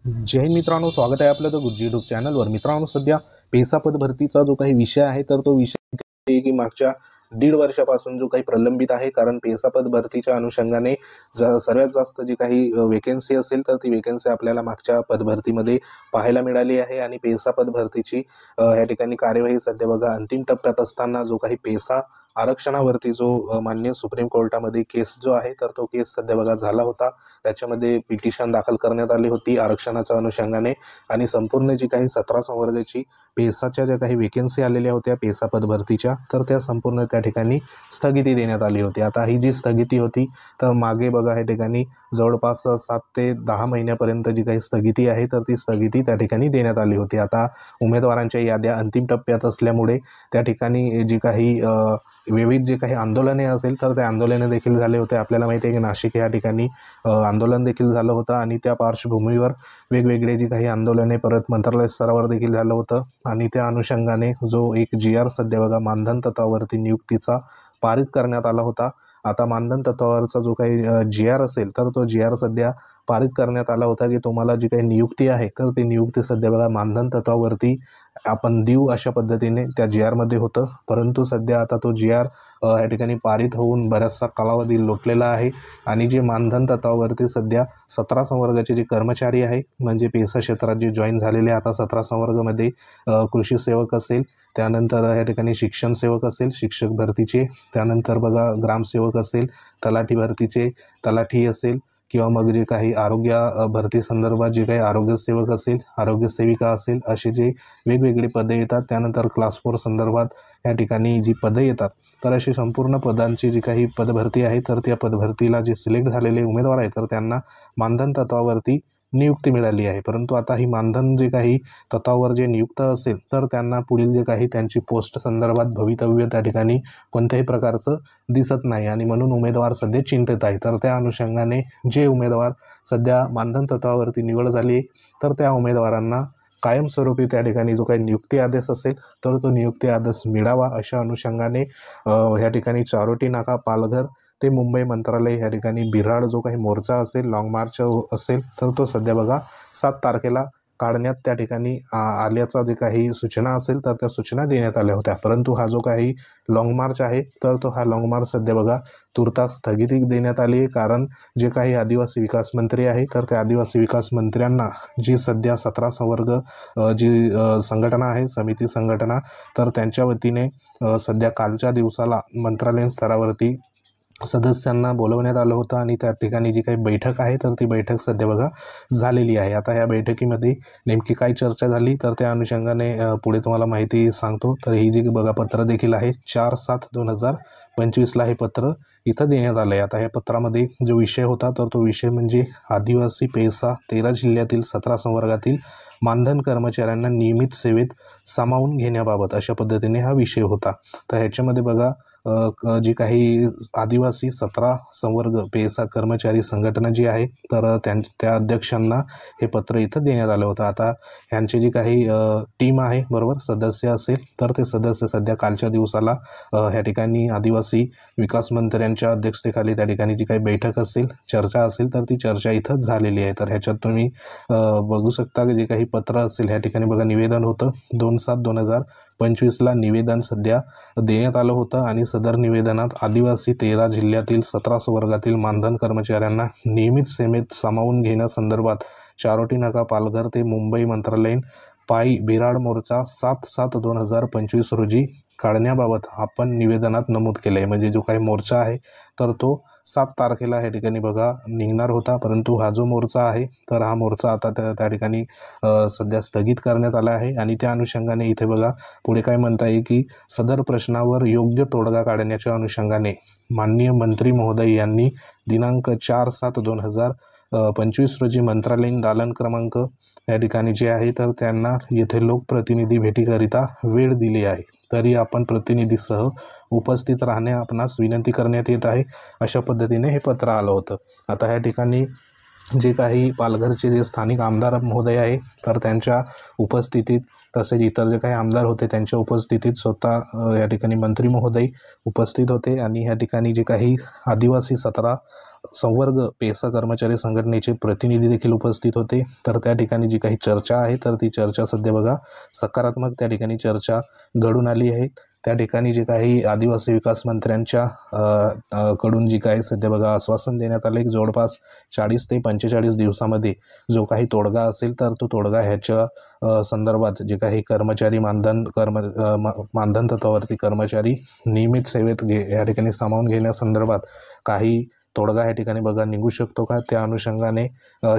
जय हिंद मित्रांनो, स्वागत आहे आपलं द गुज्जी यूट्यूब चॅनलवर। मित्रांनो, सध्या पेसा पद भरतीचा जो काही विषय आहे तर तो विषय आहे की मागच्या 1.5 वर्षापासून जो काही प्रलंबित आहे। कारण पेसा पद भरतीच्या अनुषंगाने सर्वात जास्त जी काही वेकेन्सी असेल तर ती वेकेन्सी आपल्याला मागच्या पदभरतीमध्ये पाहायला मिळाली आहे। आणि पेसा पद भरतीची या ठिकाणी कार्यवाही सध्या बघा अंतिम टप्प्यात असताना जो काही पेसा आरक्षणावरती जो माननीय सुप्रीम कोर्टामध्ये केस जो आहे तर तो केस सध्या बघा झाला होता। त्याच्यामध्ये पिटिशन दाखल करण्यात आली होती आरक्षणाच्या अनुषंगाने। आणि संपूर्ण जी काही 17 संवर्गाची पेसाच्या ज्या काही वेकेन्सी आलेल्या होत्या पेसा पद भरतीच्या तर त्या संपूर्ण त्या ठिकाणी स्थगिती देण्यात आली होती। आता ही जी स्थगिती होती तर मागे बघा या ठिकाणी जवळपास 7 ते 10 महिन्यापर्यंत जी काही स्थगिती आहे तर ती स्थगिती त्या ठिकाणी देण्यात आली होती। आता उमेदवारांच्या याद्या अंतिम टप्प्यात असल्यामुळे त्या ठिकाणी जी काही विविध जे काही आंदोलने असेल तर ते आंदोलने देखील झाले होते। आपल्याला माहिती आहे की नाशिक या ठिकाणी आंदोलन देखील झालं होतं आणि त्या पार्श्वभूमीवर वेगवेगळे जी काही आंदोलने परत मंत्रालय स्तरावर देखील झालं होतं। आणि त्या अनुषंगाने जो एक GR सध्या बघा मानधन तत्वावरती नियुक्तीचा पारित करण्यात आला होता। आता मानधन तत्वावरचा जो काही GR असेल तर तो GR सध्या पारित करण्यात आला होता की तुम्हाला जी काही नियुक्ती आहे तर ती नियुक्ती सध्या बघा मानधन तत्वावरती आपण देऊ अशा पद्धतीने त्या GR मध्ये होतं। परंतु सध्या आता तो GR या ठिकाणी पारित होऊन बराचसा कालावधी लोटलेला आहे। आणि जे मानधन तत्वावरती सध्या 17 संवर्गाचे जे कर्मचारी आहे म्हणजे पेसा क्षेत्रात जे जॉईन झालेले आता 17 संवर्गामध्ये कृषी सेवक असेल, त्यानंतर या ठिकाणी शिक्षण सेवक असेल शिक्षक भरतीचे, त्यानंतर बघा ग्रामसेवक असेल, तलाठी भरतीचे तलाठी असेल, किंवा मग जे काही आरोग्य भरती संदर्भात जे काही आरोग्य सेवक असेल आरोग्य सेविका असेल असे जे वेगवेगळे पदे येतात। त्यानंतर क्लास 4 संदर्भात या ठिकाणी जी पदे येतात तर अशी संपूर्ण पदांची जी काही पदभरती आहे तर त्या पदभरतीला जे सिलेक्ट झालेले उमेदवार आहेत तर त्यांना मानधन तत्वावरती नियुक्ती मिळाली आहे। परंतु आता ही मानधन जे काही तत्वावर जे नियुक्त असेल तर त्यांना पुढील जे काही त्यांची पोस्ट संदर्भात भवितव्य त्या ठिकाणी कोणत्याही प्रकारचं दिसत नाही आणि म्हणून उमेदवार सध्या चिंतेत आहे। तर त्या अनुषंगाने जे उमेदवार सध्या मानधन तत्वावरती निवड झाली तर त्या उमेदवारांना कायमस्वरूपी त्या ठिकाणी जो काही नियुक्ती आदेश असेल तर तो नियुक्ती आदेश मिळावा अशा अनुषंगाने या ठिकाणी चारोटी नाका पालघर ते मुंबई मंत्रालय या ठिकाणी बिऱ्हाड जो काही मोर्चा असेल लॉंग मार्च असेल तर तो सध्या बघा 7 तारखेला काढण्यात त्या ठिकाणी आल्याचा जे काही सूचना असेल तर त्या सूचना देण्यात आल्या होत्या। परंतु हा जो काही लॉंग मार्च आहे तर तो हा लॉंग मार्च सध्या बघा तुर्तास स्थगिती देण्यात आली आहे। कारण जे काही आदिवासी विकास मंत्री आहे तर त्या आदिवासी विकास मंत्र्यांना जी सध्या 17 संवर्ग जी संघटना आहे समिती संघटना तर त्यांच्या वतीने सध्या कालच्या दिवसाला मंत्रालयीन स्तरावरती सदस्यांना बोलवण्यात आलं होतं आणि त्या ठिकाणी जी काही बैठक आहे तर ती बैठक सध्या बघा झालेली आहे। आता या बैठकीमध्ये नेमकी काय चर्चा झाली तर त्या अनुषंगाने पुढे तुम्हाला माहिती सांगतो। तर ही जी बघा पत्र देखील आहे 4/7/2025 हे पत्र इथं देण्यात आलं आहे। आता या पत्रामध्ये जो विषय होता तर तो विषय म्हणजे आदिवासी पेसा 13 जिल्ह्यातील 17 संवर्गातील मानधन कर्मचाऱ्यांना नियमित सेवेत सामावून घेण्याबाबत अशा पद्धतीने हा विषय होता। तर ह्याच्यामध्ये बघा जी काही आदिवासी 17 संवर्ग पेसा कर्मचारी संघटना जी आहे तर त्या अध्यक्षांना हे पत्र इथं देण्यात आलं होतं। आता ह्यांची जी काही टीम आहे बरोबर सदस्य असेल तर ते सदस्य सध्या कालच्या दिवसाला ह्या ठिकाणी आदिवासी विकास मंत्र्यांच्या अध्यक्षतेखाली त्या ठिकाणी जी काही बैठक असेल चर्चा असेल तर ती चर्चा इथंच झालेली आहे। तर ह्याच्यात तुम्ही बघू शकता की जे काही पत्र असेल ह्या ठिकाणी बघा निवेदन होतं 2/7/2025 निवेदन सध्या देण्यात आलं होतं। आणि सदर निवेदनात आदिवासी 13 जिल्ह्यातील 17 संवर्गातील मानधन कर्मचाऱ्यांना नियमित सेवेत सामावून घेण्यासंदर्भात चारोटी नाका पालघर ते मुंबई मंत्रालयीन पायी बिऱ्हाड मोर्चा 7/7/2025 रोजी काढण्याबाबत आपण निवेदनात नमूद केले आहे। म्हणजे जो काही मोर्चा आहे तर तो 7 तारखेला या ठिकाणी बघा निघणार होता। परंतु हा जो मोर्चा आहे तर हा मोर्चा आता त्या ठिकाणी सध्या स्थगित करण्यात आला आहे। आणि त्या अनुषंगाने इथे बघा पुढे काय म्हणता येईल की सदर प्रश्नावर योग्य तोडगा काढण्याच्या अनुषंगाने माननीय मंत्री महोदय यांनी दिनांक 4/7/2025 रोजी मंत्रालयीन दालन क्रमांक या ठिकाणी जे आहे तर त्यांना येथे लोकप्रतिनिधी भेटीकरिता वेळ दिली आहे। तरी आपण प्रतिनिधीसह उपस्थित राहणे आपणास विनंती करण्यात येत आहे अशा पद्धतीने हे पत्र आलं होतं। आता या ठिकाणी जे काही पालघरचे जे स्थानिक आमदार महोदय आहे तर त्यांच्या उपस्थितीत तसेच इतर जे काही आमदार होते त्यांच्या उपस्थितीत स्वतः या ठिकाणी मंत्री महोदय उपस्थित होते। आणि या ठिकाणी जे काही आदिवासी 17 संवर्ग पेसा कर्मचारी संघटनेचे प्रतिनिधी देखील उपस्थित होते। तर त्या ठिकाणी जी काही चर्चा आहे तर ती चर्चा सध्या बघा सकारात्मक त्या ठिकाणी चर्चा घडून आली आहे। त्या ठिकाणी जे काही आदिवासी विकास मंत्र्यांच्या कडून जी काही सध्या बघा आश्वासन देण्यात आले जवळपास 40 ते 45 दिवसामध्ये जो काही तोडगा असेल तर तो तोडगा ह्याच्या संदर्भात जे काही कर्मचारी मानधन तत्वावरती कर्मचारी नियमित सेवेत या ठिकाणी सामावून घेण्यासंदर्भात काही तोडगा या ठिकाणी बघा निघू शकतो का, त्या अनुषंगाने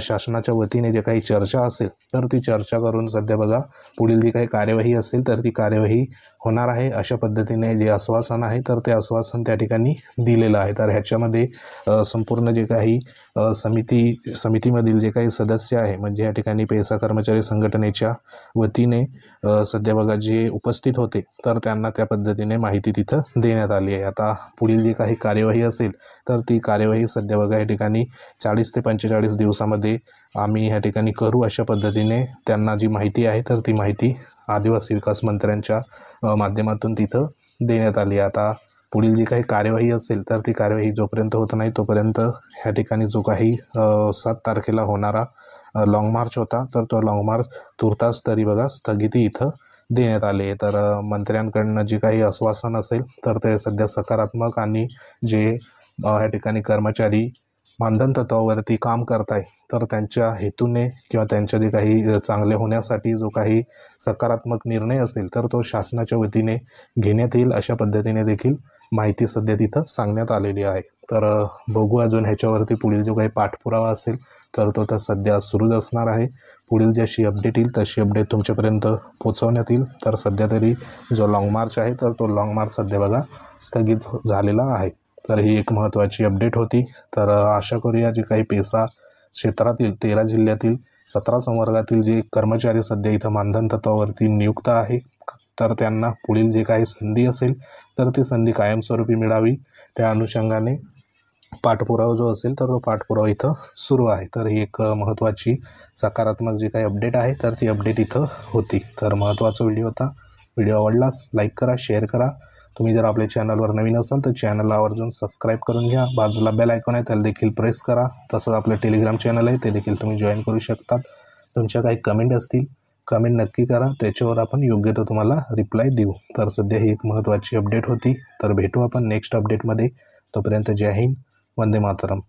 शासनाच्या वतीने जे काही चर्चा असेल तर ती चर्चा करून सध्या बघा पुढील जी काही कार्यवाही असेल तर ती कार्यवाही होणार आहे अशा पद्धतीने जे आश्वासन आहे तर ते आश्वासन त्या ठिकाणी दिलेलं आहे। तर ह्याच्यामध्ये संपूर्ण जे काही समितीमधील जे काही सदस्य आहे म्हणजे या ठिकाणी पेसा कर्मचारी संघटनेच्या वतीने सध्या बघा जे उपस्थित होते तर त्यांना त्या पद्धतीने माहिती तिथं देण्यात आली आहे। आता पुढील जी काही कार्यवाही असेल तर ती कार्यवाही सध्या बघा या ठिकाणी 40 ते 45 दिवसामध्ये आम्ही ह्या ठिकाणी करू अशा पद्धतीने त्यांना जी माहिती आहे तर ती माहिती आदिवासी विकास मंत्र्यांच्या माध्यमातून तिथं देण्यात आली। आता पुढील जी काही कार्यवाही असेल तर ती कार्यवाही जोपर्यंत होत नाही तोपर्यंत ह्या ठिकाणी जो काही 7 तारखेला होणारा लाँग मार्च होता तर तो लाँग मार्च तुर्तास तरी बघा स्थगिती इथं देण्यात आले। तर मंत्र्यांकडनं जे काही आश्वासन असेल तर ते सध्या सकारात्मक आणि जे या ठिकाणी कर्मचारी मानधन तत्वावरती काम करताय तर त्यांच्या हेतूने किंवा त्यांच्या जे काही चांगले होण्यासाठी जो काही सकारात्मक निर्णय असेल तर तो शासनाच्या वतीने घेण्यात येईल अशा पद्धतीने देखील माहिती सध्या तिथं सांगण्यात आलेली आहे। तर बघू अजून ह्याच्यावरती पुढील जो काही पाठपुरावा असेल तर तो तर सध्या सुरूच असणार आहे। पुढील जशी अपडेट येईल तशी अपडेट तुमच्यापर्यंत पोहोचवण्यात येईल। तर सध्या तरी जो लाँग मार्च आहे तर तो लाँग मार्च सध्या बघा स्थगित झालेला आहे। तर ही एक महत्त्वाची अपडेट होती। तर आशा करूया जे काही पेसा क्षेत्रातील 13 जिल्ह्यातील 17 संवर्गातील जे कर्मचारी सध्या इथं मानधन तत्वावरती नियुक्त आहे तर त्यांना पुढील जे काही संधी असेल तर ती संधी कायमस्वरूपी मिळावी त्या अनुषंगाने पाठपुरावा जो असेल तर तो पाठपुरावा इथं सुरू आहे। तर ही एक महत्त्वाची सकारात्मक जी काही अपडेट आहे तर ती अपडेट इथं होती। तर महत्त्वाचा व्हिडिओ होता। व्हिडिओ आवडल्यास लाईक करा, शेअर करा। तुम्ही जर आपल्या चॅनलवर नवीन असाल तर चॅनलला आवर्जून सबस्क्राईब करून घ्या। बाजूला बेल आयकॉन आहे त्याला देखील प्रेस करा। तसंच आपलं टेलिग्राम चॅनल आहे ते देखील तुम्ही जॉईन करू शकता। तुमच्या काही कमेंट असतील कमेंट नक्की करा, त्याच्यावर आपण योग्य तो तुम्हाला रिप्लाय देऊ। तर सध्या ही एक महत्त्वाची अपडेट होती। तर भेटू आपण नेक्स्ट अपडेटमध्ये। तोपर्यंत जय हिंद, वंदे मातरम।